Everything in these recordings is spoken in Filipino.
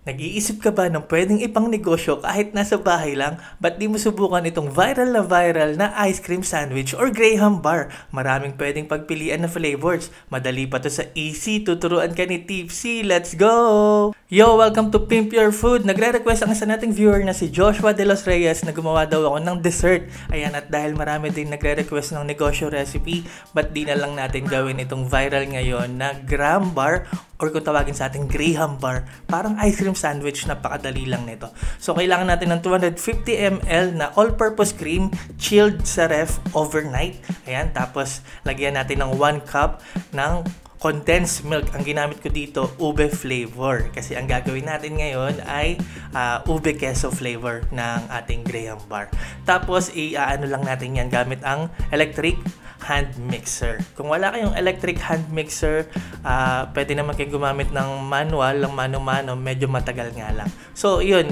Nag-iisip ka ba ng pwedeng ipang negosyo kahit nasa bahay lang? Ba't di mo subukan itong viral na ice cream sandwich or Graham bar? Maraming pwedeng pagpilian na flavors. Madali pa to sa Easy. Tuturuan ka ni Tipsy. Let's go! Yo, welcome to Pimp Your Food. Nagre-request ang isa nating viewer na si Joshua De Los Reyes na gumawa daw ako ng dessert. Ayan, at dahil marami din nagre-request ng negosyo recipe, ba't di na lang natin gawin itong viral ngayon na Graham bar or kung tawagin sa ating Graham bar, parang ice cream sandwich, napakadali lang nito. So, kailangan natin ng 250 ml na all-purpose cream, chilled sa ref overnight. Ayan, tapos lagyan natin ng 1 cup ng condensed milk. Ang ginamit ko dito, ube flavor. Kasi ang gagawin natin ngayon ay ube queso flavor ng ating Graham bar. Tapos, i-ano lang natin yan gamit ang electric hand mixer. Kung wala kayong electric hand mixer, pwede naman kayong gumamit ng manual, ng mano-mano, medyo matagal nga lang. So, yun,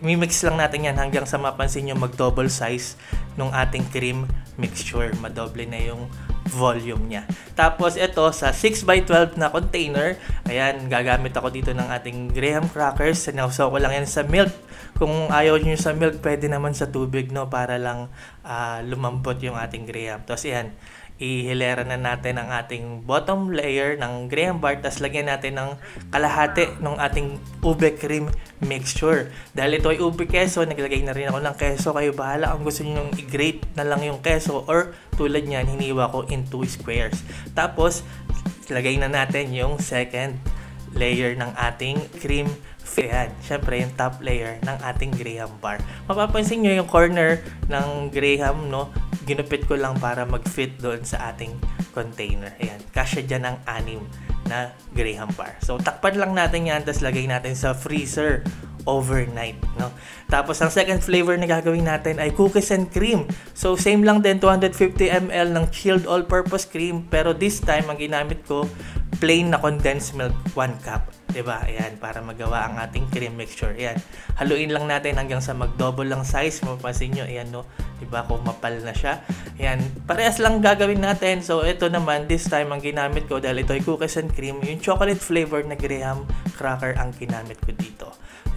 mimix lang natin yan hanggang sa mapansin nyo mag-double size nung ating cream mixture. Madoble na yung volume niya. Tapos ito sa 6x12 na container, ayan, gagamit ako dito ng ating graham crackers. Sinawsaw ko lang yan sa milk. Kung ayaw niyo sa milk, pwede naman sa tubig, no, para lang lumambot yung ating graham. Tapos ayan, ihilera na natin ang ating bottom layer ng graham bar, tapos lagyan natin ng kalahati ng ating ube cream mixture. Dahil ito ay ube queso, naglagay na rin ako ng queso. Kayo bahala kung gusto nyo i-grate na lang yung queso or tulad nyan, hiniwa ko in 2 squares. Tapos, lagay na natin yung second layer ng ating cream. Ayan, syempre yung top layer ng ating graham bar. Mapapansin nyo yung corner ng graham, no, ginupit ko lang para mag-fit doon sa ating container. Ayan, kasya dyan ang 6 na graham bar. So, takpan lang natin yan, tapos lagay natin sa freezer overnight, no? Tapos, ang second flavor na gagawin natin ay cookies and cream. So, same lang din, 250 ml ng chilled all-purpose cream, pero this time, ang ginamit ko, plain na condensed milk, 1 cup. Diba? Ayan, para magawa ang ating cream mixture. Ayan, haluin lang natin hanggang sa mag-double lang size. Mapapansin nyo, ayan, no? Diba? Kung mapal na siya. Ayan, parehas lang gagawin natin. So, ito naman, this time, ang ginamit ko, dahil ito ay cookies and cream, yung chocolate flavor na graham cracker ang ginamit ko dito.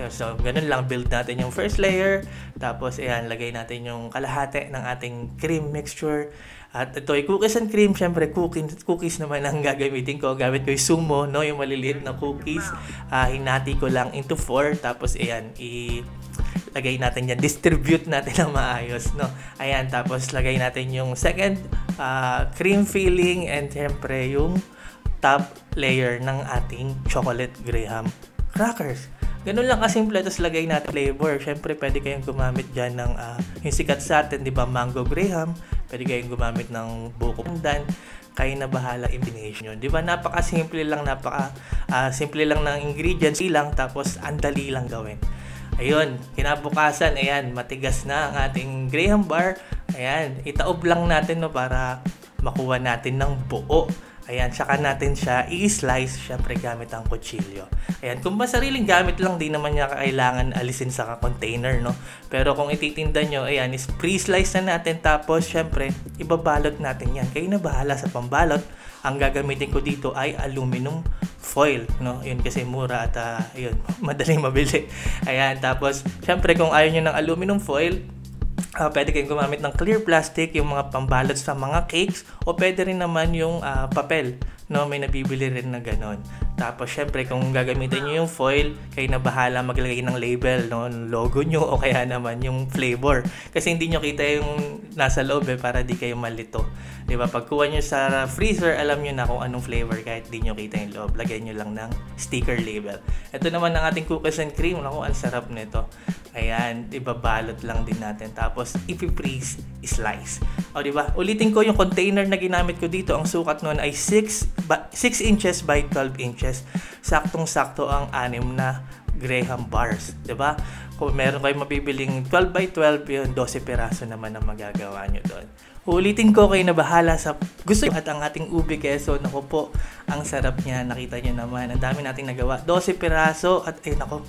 So, ganun lang, build natin yung first layer. Tapos, ayan, lagay natin yung kalahati ng ating cream mixture. At ito ay cookies and cream. Siyempre, cookies naman ang gagamitin ko. Gamit ko yung sumo, no? Yung maliliit na cookies. Hinati ko lang into 4. Tapos, ayan, lagay natin yan. Distribute natin ng maayos, no? Ayan, tapos lagay natin yung second cream filling and siyempre yung top layer ng ating chocolate graham crackers. Ganun lang kasimple, tapos lagay natin flavor. Siyempre, pwede kayong gumamit dyan ng yung sikat sa atin, di ba, mango graham. Pwede kayong gumamit ng buko pandan. Kayo na bahala combination yun. Di ba, napaka-simple lang, simple lang ng ingredients lang, tapos andali lang gawin. Ayun, kinabukasan, ayan, matigas na ang ating graham bar. Ayan, itaob lang natin, no, para makuha natin ng buo. Ayan, saka natin siya i-slice, syempre gamit ang kutsilyo. Ayan, kung ba sariling gamit lang, di naman niya kailangan alisin sa container, no? Pero kung ititinda nyo, ayan, is pre-slice na natin, tapos syempre, ibabalot natin yan. Kayo na bahala sa pambalot. Ang gagamitin ko dito ay aluminum foil, no? Yun kasi mura at yun, madaling mabili. Ayan, tapos syempre kung ayaw nyo ng aluminum foil, pwede kayong gumamit ng clear plastic, yung mga pambalot sa mga cakes, o pwede rin naman yung papel, no? May nabibili rin na ganon. Tapos syempre kung gagamitin nyo yung foil, kayo na bahala maglagay ng label, no? Logo nyo o kaya naman yung flavor. Kasi hindi nyo kita yung nasa loob, para di kayo malito. Diba? Pagkuha nyo sa freezer, alam nyo na kung anong flavor kahit di nyo kita yung loob. Lagyan nyo lang ng sticker label. Ito naman ang ating cookies and cream. Naku, ang sarap nito. Ayan, ibabalot lang din natin. Tapos, ipi-freeze, slice. O, diba? Ulitin ko yung container na ginamit ko dito. Ang sukat nun ay 6 inches by 12 inches. Saktong-sakto ang 6 na graham bars. Diba? Kung meron kayong mabibiling 12 by 12, yun, 12 peraso naman ang magagawa nyo doon. Uulitin ko, kayo na bahala sa gusto nyo. At ang ating ube queso, naku po, ang sarap niya. Nakita nyo naman, ang dami nating nagawa. 12 piraso at nako.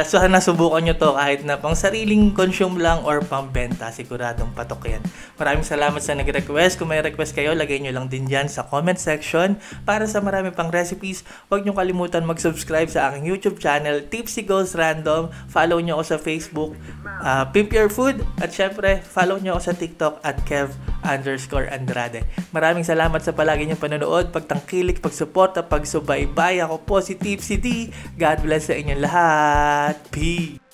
So nasubukan nyo to kahit na pang sariling consume lang or pang benta. Siguradong patok yan. Maraming salamat sa nag-request. Kung may request kayo, lagay nyo lang din dyan sa comment section. Para sa marami pang recipes, huwag nyo kalimutan mag-subscribe sa aking YouTube channel, Tipsy Goes Random. Follow nyo ako sa Facebook, Pimp Your Food. At syempre, follow nyo ako sa TikTok at Kev_Andrade. Maraming salamat sa palagi niyong panonood, pagtangkilik, pagsuporta, pagsubaybay. Ako po si Tipsy D. God bless sa inyong lahat. Peace!